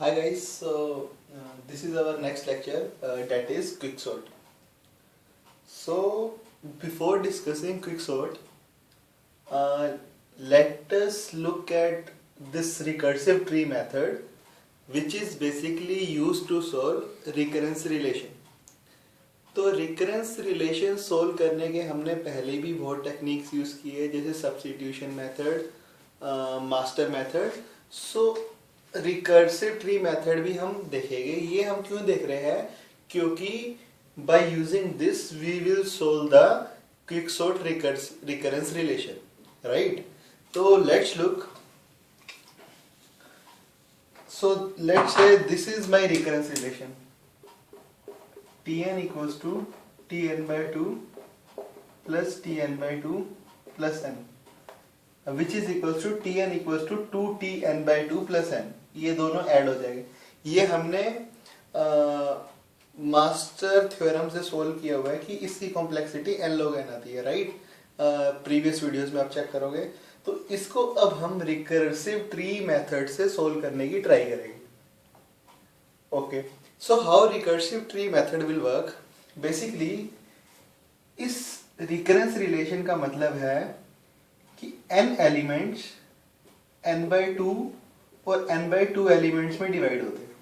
Hi guys, this is our next lecture that is quicksort. So before discussing quicksort, uh, let us look at this recursive tree method which is basically used to solve recurrence relation. तो recurrence relation solve करने के हमने पहले भी बहुत techniques use की है जैसे सब्स्टिट्यूशन मेथड, मास्टर मेथड. सो रिकर्सिव ट्री मेथड भी हम देखेंगे. ये हम क्यों देख रहे हैं? क्योंकि by using this we will solve the quicksort recurrence relation, right? तो let's look. So let's say this is my recurrence relation. Tn equals to Tn by 2 plus Tn by 2 plus n, which is equals to Tn equals to 2Tn by 2 plus n. ये दोनों add हो जाएंगे. ये हमने master theorem से solve किया हुआ है कि इसकी कॉम्प्लेक्सिटी n log n आती है, राइट? प्रीवियस वीडियोस में आप चेक करोगे. तो इसको अब हम रिकर्सिव ट्री मेथड से सोल्व करने की ट्राई करेंगे. Okay. So how recursive tree method will work? Basically, इस recurrence relation का मतलब है कि n elements n by 2 और n by 2 elements में डिवाइड होते हैं,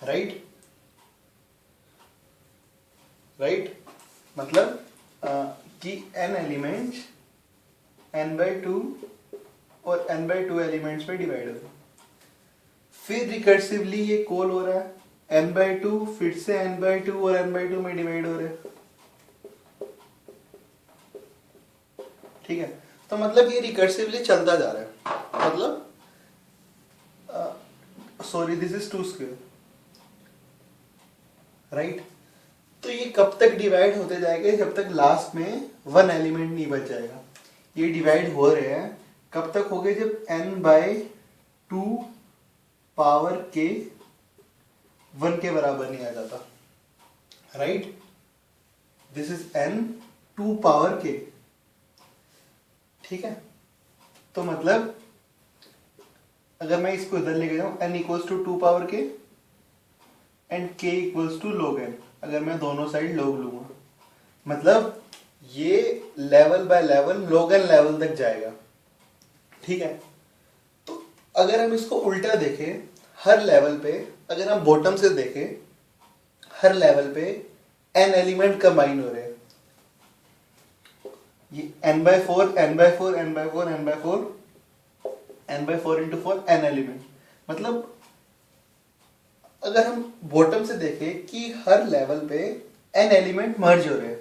राइट? राइट, मतलब कि n elements n by 2 और n by 2 elements में डिवाइड होते हैं. फिर रिकर्सिवली ये कॉल हो रहा है n by 2, फिर से n by 2 और n by 2 में डिवाइड हो रहे हैं. ठीक है, तो मतलब ये रिकर्सिवली चलता जा रहा है. मतलब sorry, this is 2 square, right? तो ये कब तक डिवाइड होते जाएगा? जब तक लास्ट में वन एलिमेंट नहीं बच जाएगा. ये डिवाइड हो रहे हैं कब तक हो गए? जब n by 2 पावर k 1 के बराबर नहीं आ जाता, right? This is n 2 power k. ठीक है, तो मतलब अगर मैं इसको इधर लेके जाऊं n equals to 2 power k and k equals to log n, अगर मैं दोनों साइड log लूंगा, मतलब ये level by level log n level तक जाएगा. ठीक है, तो अगर हम इसको उल्टा देखें, हर लेवल पे अगर हम बॉटम से देखें, हर लेवल पे n एलिमेंट कंबाइन हो रहे हैं. ये n by 4 n by 4 n by 4 n by 4 n by 4 into 4 n element. मतलब अगर हम बॉटम से देखें कि हर लेवल पे n एलिमेंट मर्ज हो रहे हैं,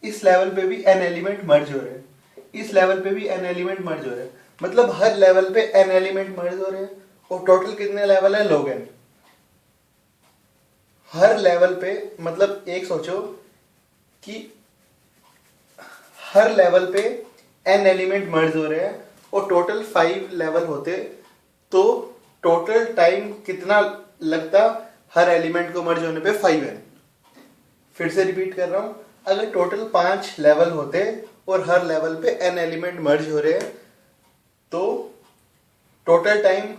इस लेवल पे भी n एलिमेंट मर्ज हो रहे हैं, इस लेवल पे भी n एलिमेंट मर्ज हो रहे हैं. मतलब हर लेवल पे n एलिमेंट मर्ज हो रहे हैं और टोटल कितने लेवल है? log n. हर लेवल पे मतलब एक सोचो कि हर लेवल पे n एलिमेंट मर्ज हो रहे हैं और टोटल 5 लेवल होते, तो टोटल टाइम कितना लगता हर एलिमेंट को मर्ज होने पे? 5n. फिर से रिपीट कर रहा हूं, अगर टोटल 5 लेवल होते और हर लेवल पे n एलिमेंट मर्ज हो रहे हैं तो टोटल टाइम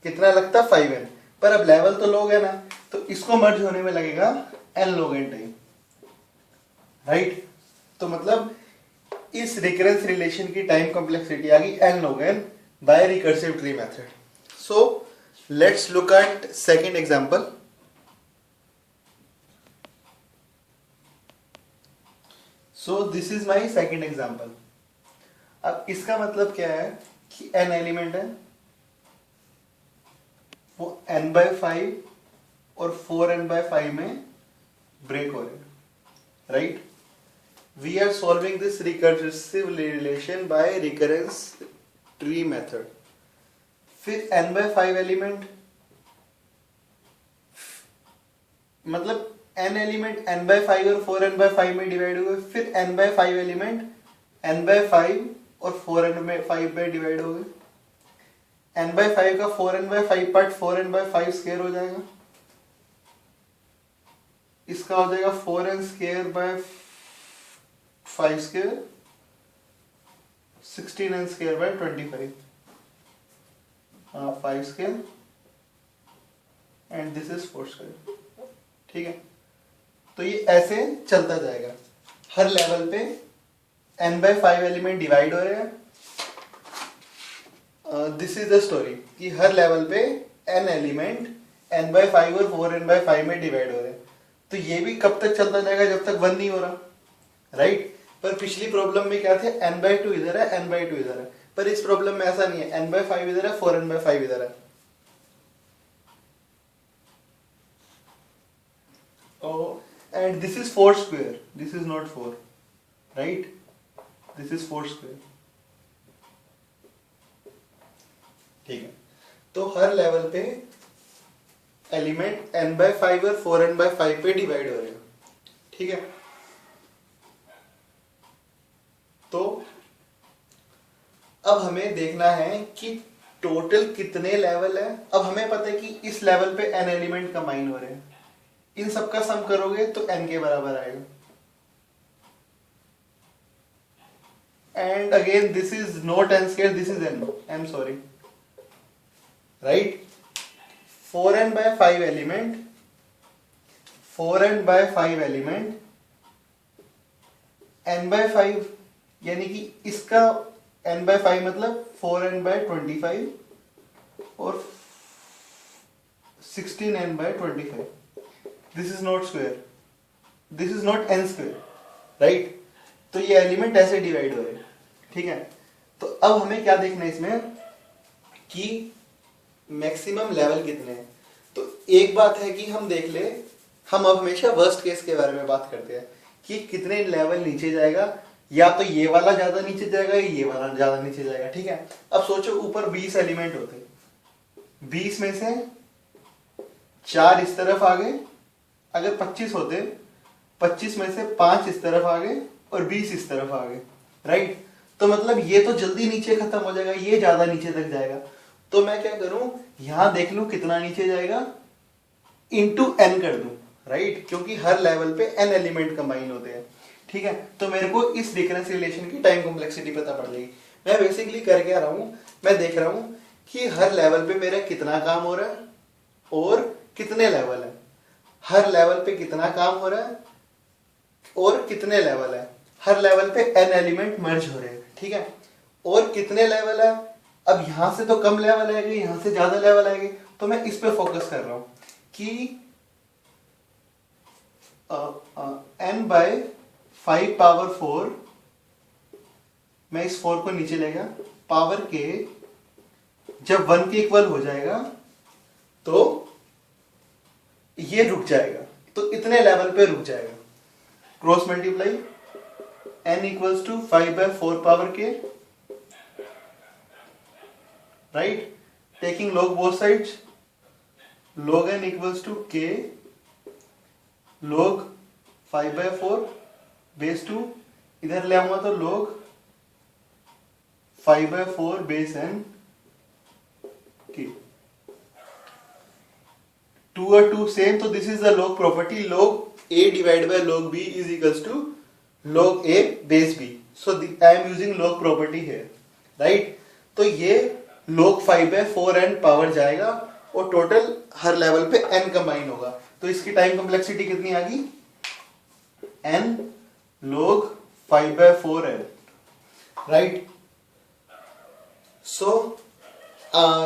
कितना लगता? 5n. पर अब लेवल तो log n है, तो इसको मर्ज होने में लगेगा n log n time, right? तो मतलब इस रिकरेंस रिलेशन की टाइम कॉम्प्लेक्सिटी आ गई n log n by recursive tree method. So let's look at second example. So this is my second example. अब इसका मतलब क्या है कि n एलिमेंट है, वो n by 5 और 4n by 5 में ब्रेक हो रहे हैं, right? We are solving this recursive relation by recurrence tree method. फिर n by 5 एलिमेंट, मतलब n एलिमेंट n by 5 और 4n by 5 में डिवाइड हुए. फिर n by 5 element n by 5 और 4n by 5 में डिवाइड हो गए. n by 5 का 4n by 5 part 4n by 5 square हो जाएगा. इसका हो जाएगा 4n square by 5 square, 16n square by 25. 5 square and this is 4 square. ठीक है, तो ये ऐसे चलता जाएगा, हर लेवल पे n/5 एलिमेंट डिवाइड हो रहे हैं। दिस इज द स्टोरी कि हर लेवल पे n एलिमेंट n/5 और 4n/5 में डिवाइड हो रहे हैं। तो ये भी कब तक चलता जाएगा, जब तक 1 नहीं हो रहा, राइट। पर पिछली प्रॉब्लम में क्या थे, n/2 इधर है, n/2 इधर है, पर इस प्रॉब्लम में ऐसा नहीं है, n/5 इधर है, 4n/5 इधर है। And this is 4 square, this is not 4, right, this is 4 square. ठीक है, तो हर लेवल पे एलिमेंट n/5 और 4n/5 पे डिवाइड हो रहे हैं। ठीक है, तो अब हमें देखना है कि टोटल कितने लेवल है। अब हमें पता है कि इस लेवल पे n एलिमेंट कंबाइन हो रहे हैं, इन सबका सम करोगे तो n के बराबर आएगा। And again this is not n square, this is n, I am sorry, right. 4n/5 element, 4n/5 element n/5 यानी कि इसका n/5 मतलब 4n/25 और 16n/25। This is not square, this is not n square, right. तो ये element ऐसे divide हो रहे हैं। ठीक है, तो अब हमें क्या देखना है इसमें कि मैक्सिमम लेवल कितने हैं। तो एक बात है कि हम देख ले, हम अब हमेशा वर्स्ट केस के बारे में बात करते हैं कि कितने लेवल नीचे जाएगा, या तो ये वाला ज्यादा नीचे जाएगा या ये वाला ज्यादा नीचे जाएगा। ठीक है, अब सोचो ऊपर 20 एलिमेंट होते, 20 में से 4 इस तरफ आ गए, अगर 25 होते 25 में से 5 इस तरफ आ गए और 20 इस तरफ आ गए, राइट। तो मतलब ये तो जल्दी नीचे खत्म हो जाएगा, ये ज्यादा नीचे तक जाएगा। तो मैं क्या करूं, यहां देख लूं कितना नीचे जाएगा, इंटू n कर दूं, राइट, क्योंकि हर लेवल पे n एलिमेंट कंबाइन होते हैं। ठीक है, तो मेरे को इस डिफरेंस रिलेशन की टाइम कॉम्प्लेक्सिटी पता पड़ जाएगी। मैं बेसिकली कर क्या रहा हूं, मैं देख रहा हूं कि हर लेवल पे मेरा कितना काम हो रहा है और कितने लेवल है, हर लेवल पे कितना काम हो रहा है और कितने लेवल है, हर लेवल पे n एलिमेंट मर्ज हो रहे हैं। ठीक है, और कितने लेवल है, अब यहां से तो कम लेवल आएगी, यहां से ज्यादा लेवल आएगी, तो मैं इस पे फोकस कर रहा हूं कि n/5 पावर 4, मैं इस 4 को नीचे ले गया, पावर के जब 1 के इक्वल हो जाएगा तो ये रुक जाएगा, तो इतने लेवल पे रुक जाएगा। Cross multiply n equals to 5/4 power के, right, taking log both sides, log n equals to k log 5/4 base 2, इधर ले आऊंगा तो log 5/4 बेस n k, 2 और 2 सेम, तो this is the log property, log a divide by log b is equals to log a base b। So I am using log property here, right. तो ये log 5/4n power जाएगा और total हर लेवल पे n combine होगा। तो इसकी टाइम कॉम्प्लेक्सिटी कितनी आ गई, n log 5/4n, right. So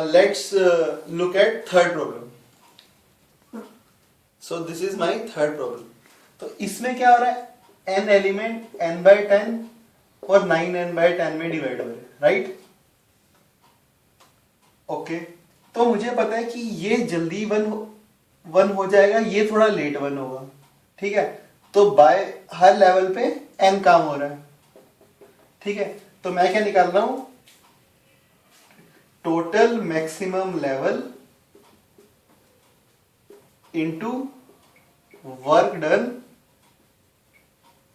let's look eight third problem. So this is my third problem. तो इसमें क्या हो रहा है, n एलिमेंट n/10 और 9n/10 में डिवाइड हो रहे हैं, राइट। ओके, तो मुझे पता है कि ये जल्दी वन हो जाएगा, ये थोड़ा लेट 1 होगा। ठीक है, तो बाय हर लेवल पे n काम हो रहा है। ठीक है, तो मैं क्या निकाल रहा हूं, total maximum level into work done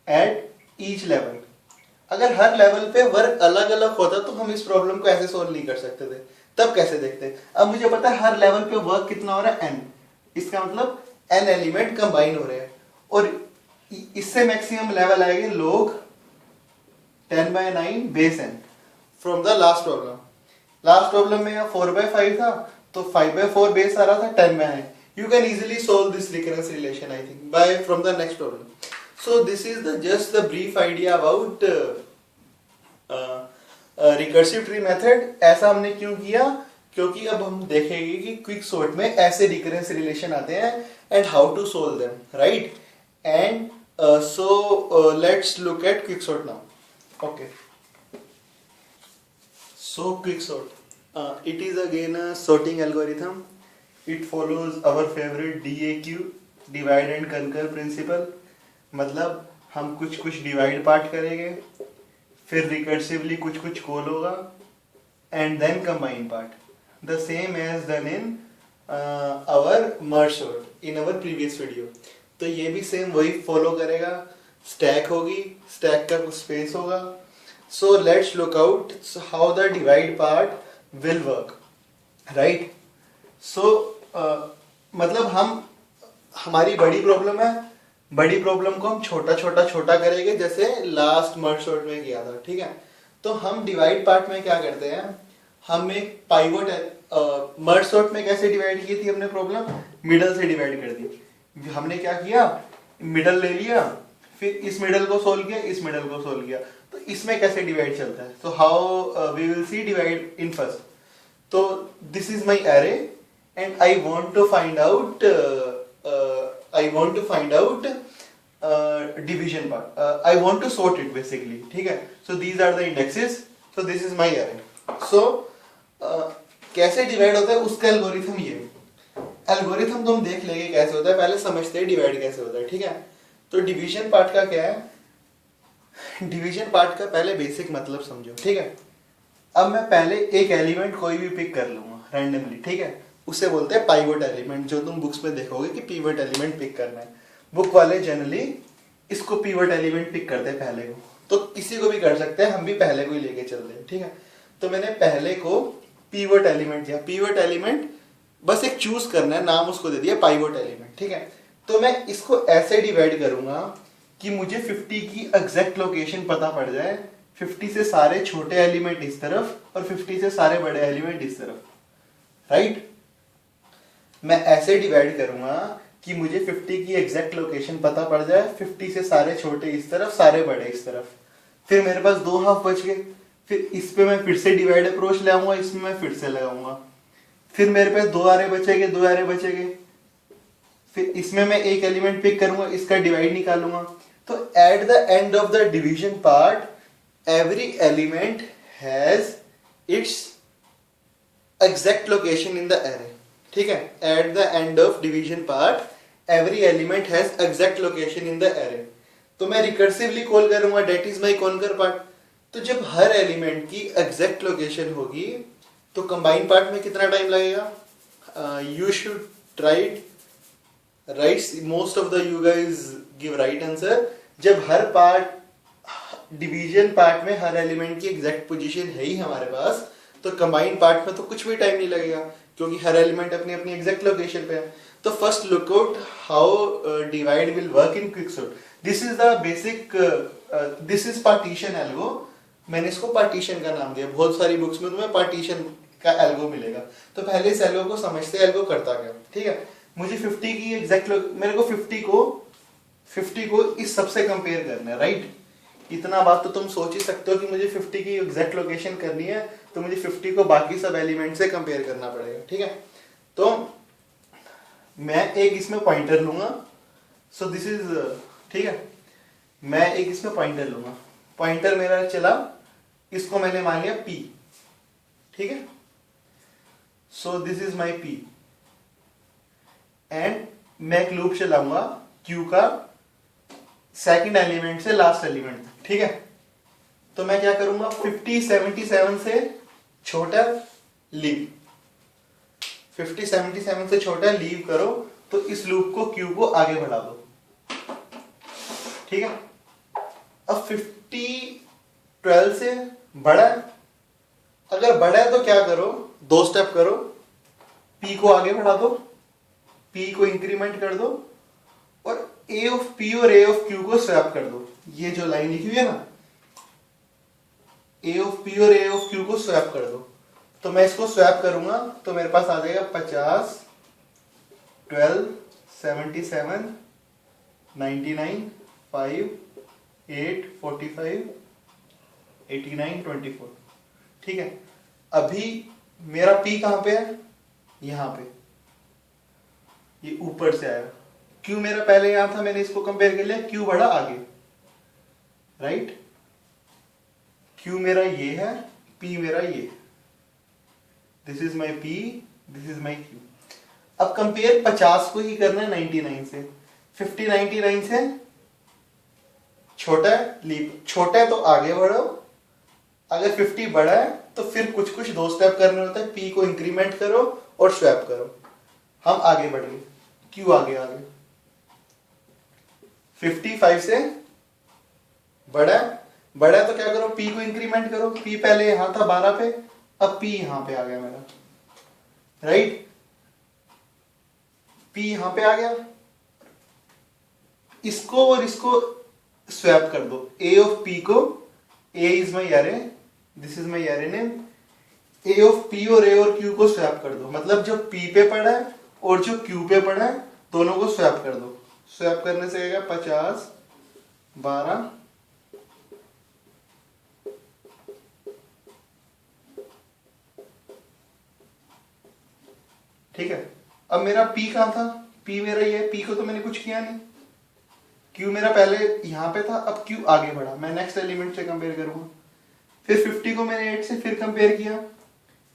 at each level. अगर हर लेवल पे वर्क अलग अलग होता तो हम इस प्रॉब्लम को ऐसे सोल्व नहीं कर सकते थे। तब कैसे देखते, अब मुझे पता है हर लेवल पे वर्क कितना हो रहा है, n, इसका मतलब n एलिमेंट कंबाइन हो रहे हैं, और इससे मैक्सिमम लेवल आएंगे log 10/9 base n from the last problem. Last problem में 4/5 था, तो 5/4 बेस आ रहा था 10/9, You can easily solve this recurrence relation, I think, by from the next problem. So this is the just the brief idea about recursive tree method. ऐसा हमने क्यों किया? क्योंकि अब हम देखेंगे कि क्विक सॉर्ट में ऐसे रिकरेंस रिलेशन आते हैं and how to solve them, right? And so let's look at quick sort now. Okay, so quick sort, it is again a sorting algorithm. It follows our favorite DAQ, divide and conquer principle. मतलब हम कुछ कुछ divide part करेंगे, फिर recursively कुछ कुछ call होगा and then combine part, the same as done in our merge sort in our previous video. तो ये भी सेम वही फॉलो करेगा. स्टैक होगी, स्टैक का कुछ स्पेस होगा. So let's look out how the divide part will work, right? So मतलब हम हमारी बड़ी प्रॉब्लम है, बड़ी प्रॉब्लम को हम छोटा छोटा छोटा करेंगे जैसे लास्ट मर्ज सॉर्ट में किया था, ठीक है? तो हम डिवाइड पार्ट में क्या करते हैं, हम एक पाइवट मर्ज सॉर्ट में कैसे डिवाइड की थी हमने प्रॉब्लम, मिडल से डिवाइड कर दी. हमने क्या किया, मिडल ले लिया, फिर इस मिडल को सोल्व किया, इस मिडल को सोल्व किया. तो इसमें कैसे डिवाइड चलता है, तो how we will see divide in first. तो this is my array and I want to find out division part. I want to sort it basically, ठीक है? So these are the indexes. So this is my array. So कैसे divide होता है उसका algorithm ये. Algorithm तो हम देख लेंगे कैसे होता है, पहले समझते हैं डिवाइड कैसे होता है, ठीक है? तो डिवीजन पार्ट का क्या है, डिवीजन पार्ट का पहले बेसिक मतलब समझो, ठीक है? अब मैं पहले एक एलिमेंट कोई भी पिक कर लूंगा रैंडमली, ठीक है? उसे बोलते हैं पाइवट एलिमेंट. जो तुम बुक्स में देखोगे कि पिवट एलिमेंट पिक करना है, बुक वाले जनरली इसको पिवट एलिमेंट पिक करते हैं पहले को. तो किसी को भी कर सकते हैं, हम भी पहले को ही लेके चलते हैं, ठीक है? तो मैंने पहले को पिवट एलिमेंट दिया. पिवट एलिमेंट बस एक चूज करना है, नाम उसको दे दिया पाइवट एलिमेंट, ठीक है? तो मैं इसको ऐसे डिवाइड करूंगा कि मुझे 50 की एग्जैक्ट लोकेशन पता पड़ जाए. 50 से सारे छोटे एलिमेंट इस तरफ और 50 से सारे बड़े एलिमेंट इस तरफ, राइट? मैं ऐसे डिवाइड करूंगा कि मुझे 50 की एग्जैक्ट लोकेशन पता पड़ जाए. 50 से सारे छोटे इस तरफ, सारे बड़े इस तरफ. फिर मेरे पास 2 हाफ बच गए. फिर इस पे मैं फिर से डिवाइड अप्रोच ले आऊंगा, इसमें मैं फिर से लगाऊंगा. फिर मेरे पास 2 एरे बचेंगे, 2 एरे बचेंगे. फिर इसमें मैं एक एलिमेंट पिक करूंगा, इसका डिवाइड निकालूंगा. तो at the end of the division part every element has its exact location in the array, ठीक है? At the end of division part every element has exact location in the array. तो मैं recursively call करूंगा, that is my conquer part. तो जब हर element की exact location होगी तो कंबाइन पार्ट में कितना टाइम लगेगा? You should write most of the you guys give right answer. जब हर पार्ट डिवीजन पार्ट में हर एलिमेंट की एग्जैक्ट पोजीशन है ही हमारे पास, तो कंबाइन पार्ट में तो कुछ भी टाइम नहीं लगेगा क्योंकि हर एलिमेंट अपनी अपनी एग्जैक्ट लोकेशन पे है. तो first look out how divide will work in quicksort. This is the basic, this is partition algo. मैंने इसको पार्टीशन का नाम दिया. बहुत सारी बुक्स में तुम्हें पार्टीशन का एल्गो मिलेगा. तो पहले इस एल्गो को समझते हैं, एल्गो करता क्या, ठीक है? मुझे 50 की एग्जैक्ट, मेरे को 50 को इस सबसे कंपेयर करना है, राइट? इतना बात तो तुम सोच ही सकते हो कि मुझे 50 की एग्जैक्ट लोकेशन करनी है, तो मुझे 50 को बाकी सब एलिमेंट से कंपेयर करना पड़ेगा, ठीक है? तो मैं एक इसमें पॉइंटर लूंगा. सो दिस इज, ठीक है? मैं एक इसमें पॉइंटर लूंगा. पॉइंटर मेरा चला, इसको मैंने मान लिया P, ठीक है? सो this is my P and मैं एक लूप चलाऊंगा Q का सेकंड एलिमेंट से लास्ट एलिमेंट, ठीक है? तो मैं क्या करूंगा, 50 77 से छोटा लीव, 50 77 से छोटा लीव करो. तो इस लूप को Q को आगे बढ़ा दो, ठीक है? अब 50 12 से बड़ा है. अगर बड़ा है तो क्या करो, 2 स्टेप करो, P को आगे बढ़ा दो, P को इंक्रीमेंट कर दो और A ऑफ P और A ऑफ Q को स्वैप कर दो. ये जो लाइन लिखी हुई है ना, A ऑफ P और A ऑफ Q को स्वैप कर दो. तो मैं इसको स्वैप करूंगा तो मेरे पास आ जाएगा 50 12, 77, 99, 5, 8, 45, 89, 24। ठीक है, अभी मेरा P कहाँ पे है? यहाँ पे, ये ऊपर से आया। Q मेरा पहले यहाँ था, मैंने इसको कंपेयर कर लिया, Q बढ़ा आगे, राइट? Q मेरा ये है, P मेरा ये, this is my P, this is my Q। अब कंपेयर 50 को ही करना है 99 से। 50 99 से छोटा है, लीप छोटा है तो आगे बढ़ो, अगर 50 बड़ा है तो फिर कुछ कुछ 2 स्टेप करने होता है, P को इंक्रीमेंट करो और स्वैप करो। हम आगे बढ़ गए, Q आगे आगे। 55 से बड़ा है, बड़ा है तो क्या करो, P को इंक्रीमेंट करो। P पहले यहां था 12 पे, अब P यहां पे आ गया मेरा, राइट? P यहां पे आ गया, इसको और इसको स्वैप कर दो। A ऑफ P को, A is my array, this is my array name, A of P और A और Q को स्वैप कर दो। मतलब जो P पे पड़ा है और जो Q पे पड़ा है दोनों को स्वैप कर दो। स्वैप करने से आएगा 50, 12, ठीक है। अब मेरा P कहाँ था? P मेरा ये है, P को तो मैंने कुछ किया नहीं। Q मेरा पहले यहाँ पे था, अब Q आगे बढ़ा, मैं नेक्स्ट एलिमेंट से कंपेयर करूंगा। फिर 50 को मैंने 8 से फिर कंपेयर किया,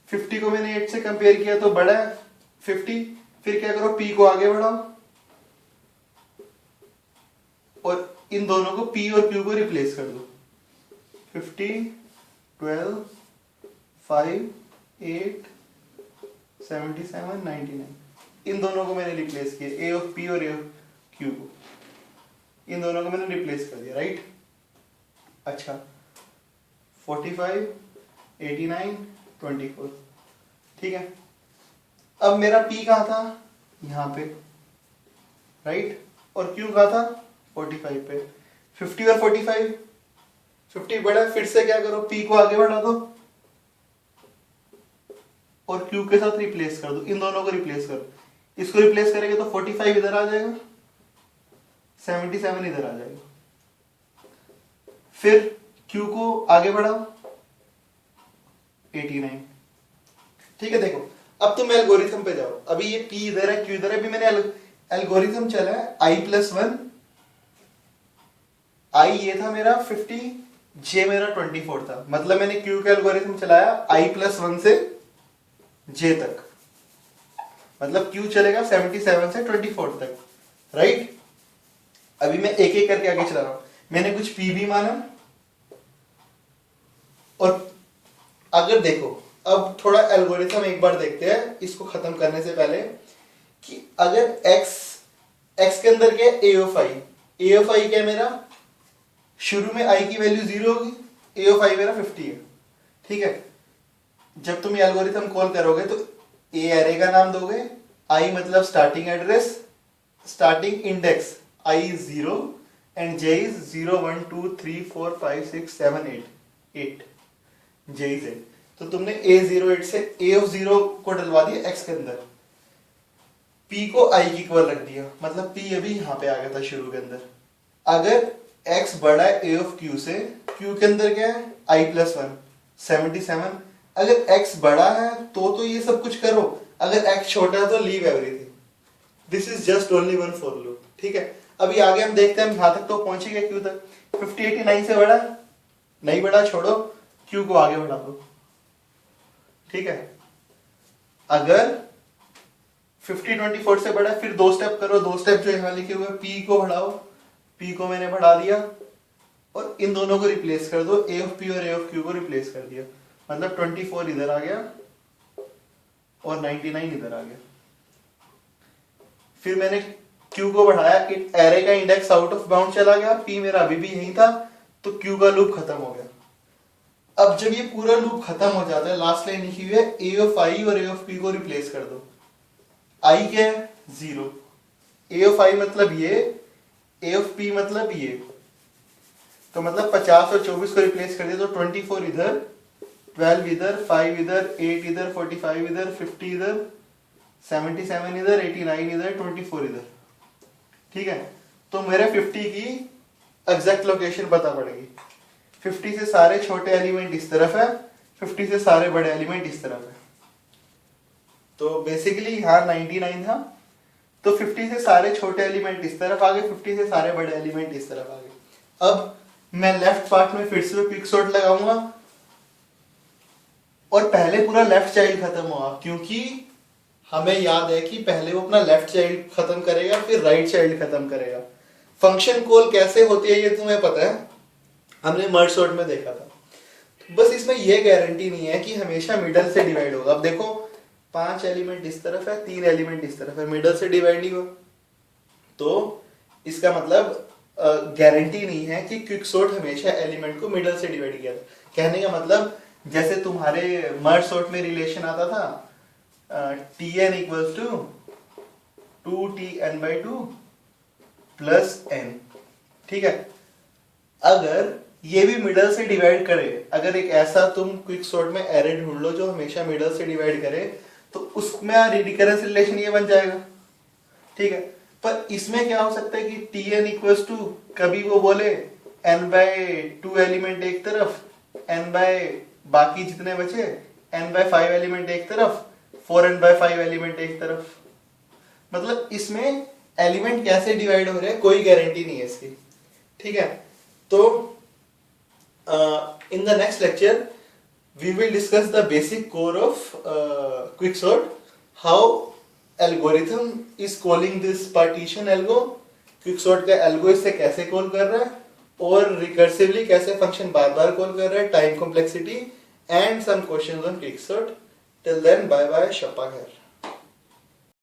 50 को मैंने 8 से कंपेयर किया तो बड़ा है 50। फिर क्या करो, P को आगे बढ़ाओ और इन दोनों को P और Q को रिप्लेस कर दो। 50, 12, 5, 8, 77, 99, इन दोनों को मैंने रिप्लेस किया, A ऑफ P और A ऑफ Q को, इन दोनों को मैंने रिप्लेस कर दिया, राइट? अच्छा, 45, 89, 24, ठीक है। अब मेरा P कहाँ था? यहाँ पे, राइट? और Q कहाँ था? 45 पे। 50 और 45, 50 बड़ा, फिर से क्या करो, P को आगे बढ़ा दो और Q के साथ रिप्लेस कर दो, इन दोनों को रिप्लेस करो। इसको रिप्लेस करेंगे तो 45 इधर आ जाएगा, 77 इधर आ जाएगा। फिर Q को आगे बढ़ाओ, 89, ठीक है। देखो अब तुम एल्गोरिथम पे जाओ, अभी ये P इधर है, Q इधर है, अभी मैंने एल्गोरिथम चला है I+1, I ये था मेरा 50, J मेरा 24 था। मतलब मैंने Q का एल्गोरिथम चलाया I+1 से J तक, मतलब Q चलेगा 77 से 24 तक, राइट? अभी मैं एक एक करके आगे चला रहा हूं। मैंने कुछ P भी माना, और अगर देखो अब थोड़ा एल्गोरिथम एक बार देखते हैं इसको खत्म करने से पहले, कि अगर x के अंदर क्या है, a ऑफ i क्या है मेरा, शुरू में i की वैल्यू 0 होगी, a ऑफ i मेरा 50 है, ठीक है। जब तुम ये एल्गोरिथम कॉल करोगे तो a एरे का नाम दोगे, i मतलब starting address, starting index i is 0 and j is 0 1 2 3 4 5 6 7 8 j is 8। तो तुमने a08 से a of 0 को डलवा दिया x के अंदर, p को i की इक्वल रख दिया, मतलब p अभी यहाँ पे आ गया था शुरू के अंदर। अगर x बड़ा है a of q से, q के अंदर क्या है I+1 77, अगर x बड़ा है तो ये सब कुछ करो, अगर x छोटा है तो leave everything. This is just only one for loop, ठीक है। अभी आगे हम देखते हैं, यहां तक तो पहुंचे गए q तक। 50 89 से बड़ा नहीं, बड़ा छोड़ो, q को आगे बढ़ा दो, ठीक है। अगर 50 24 से बड़ा है, फिर 2 स्टेप करो, 2 स्टेप जो यहां लिखे हुए p को बढ़ाओ, p को मैंने बढ़ा दिया और इन दोनों को रिप्लेस कर दो, a ऑफ p और a ऑफ q को रिप्लेस कर दिया, मतलब 24 इधर आ गया और 99 इधर आ गया। फिर मैंने q को बढ़ाया, एरे का इंडेक्स आउट ऑफ बाउंड चला गया, p मेरा अभी भी यही था, तो q का लूप खत्म हो गया। अब जब ये पूरा लूप खत्म हो जाता है, लास्ट लाइन लिखी हुई है a ऑफ i और a ऑफ p को रिप्लेस कर दो। i क्या है 0, a ऑफ i मतलब ये, a ऑफ p मतलब ये, तो मतलब 50 और 24 को रिप्लेस कर दिया तो 24 इधर, 12 इधर, 5 इधर, 8 इधर, 45 इधर, 50 इधर, 77 इधर, 89 इधर, 24 इधर, ठीक है। तो मेरे 50 की एग्जैक्ट लोकेशन पता पड़ेगी। 50 से सारे छोटे एलिमेंट इस तरफ है, 50 से सारे बड़े एलिमेंट इस तरफ है। तो बेसिकली यहाँ 99 था, तो 50 से सारे छोटे एलिमेंट इस तरफ आ गए, 50 से सारे बड़े एलिमेंट इस तरफ आ गए। अब मैं लेफ्ट पार्ट में फिर से क्विक सॉर्ट लगाऊंगा और पहले पूरा लेफ्ट चाइल्ड खत्म हुआ, क्योंकि हमें याद है कि पहले वो अपना लेफ्ट चाइल्ड खत्म करेगा फिर राइट चाइल्ड खत्म करेगा। फंक्शन कॉल कैसे होती है ये तुम्हें पता है, हमने मर्ज सॉर्ट में देखा था। बस इसमें ये गारंटी नहीं है कि हमेशा मिडल से डिवाइड होगा। अब देखो 5 एलिमेंट इस तरफ है, 3 एलिमेंट इस तरफ है, मिडल से डिवाइड नहीं हुआ, तो इसका मतलब गारंटी नहीं है कि क्विक सॉर्ट हमेशा एलिमेंट को मिडल से डिवाइड किया था। कहने का मतलब जैसे तुम्हारे मर्ज सॉर्ट में रिलेशन आता था Tn equals to 2Tn/2 plus n, ठीक है। अगर ये भी मिडल से डिवाइड करे, अगर एक ऐसा तुम क्विक सॉर्ट में एरे ढूंढ लो जो हमेशा मिडल से डिवाइड करे, तो उसमें रिकरेंस रिलेशन ये बन जाएगा, ठीक है। पर इसमें क्या हो सकता है कि Tn इक्वल्स टू कभी वो बोले n/2 एलिमेंट एक तरफ, बाकी जितने बचे n/5 एलिमेंट एक तरफ, 4n/5 एलिमेंट एक तरफ। मतलब इसमें एलिमेंट कैसे डिवाइड हो रहे हैं कोई गारंटी नहीं है इसकी, ठीक है। तो in the next lecture we will discuss the basic core of quicksort, how algorithm is calling this partition algo, quicksort का algo इससे कैसे कॉल कर रहा है, और रिकर्सिवली कैसे फंक्शन बार बार कॉल कर रहा है, time complexity and some questions on quicksort. Till then, bye bye, शप्पा खैर।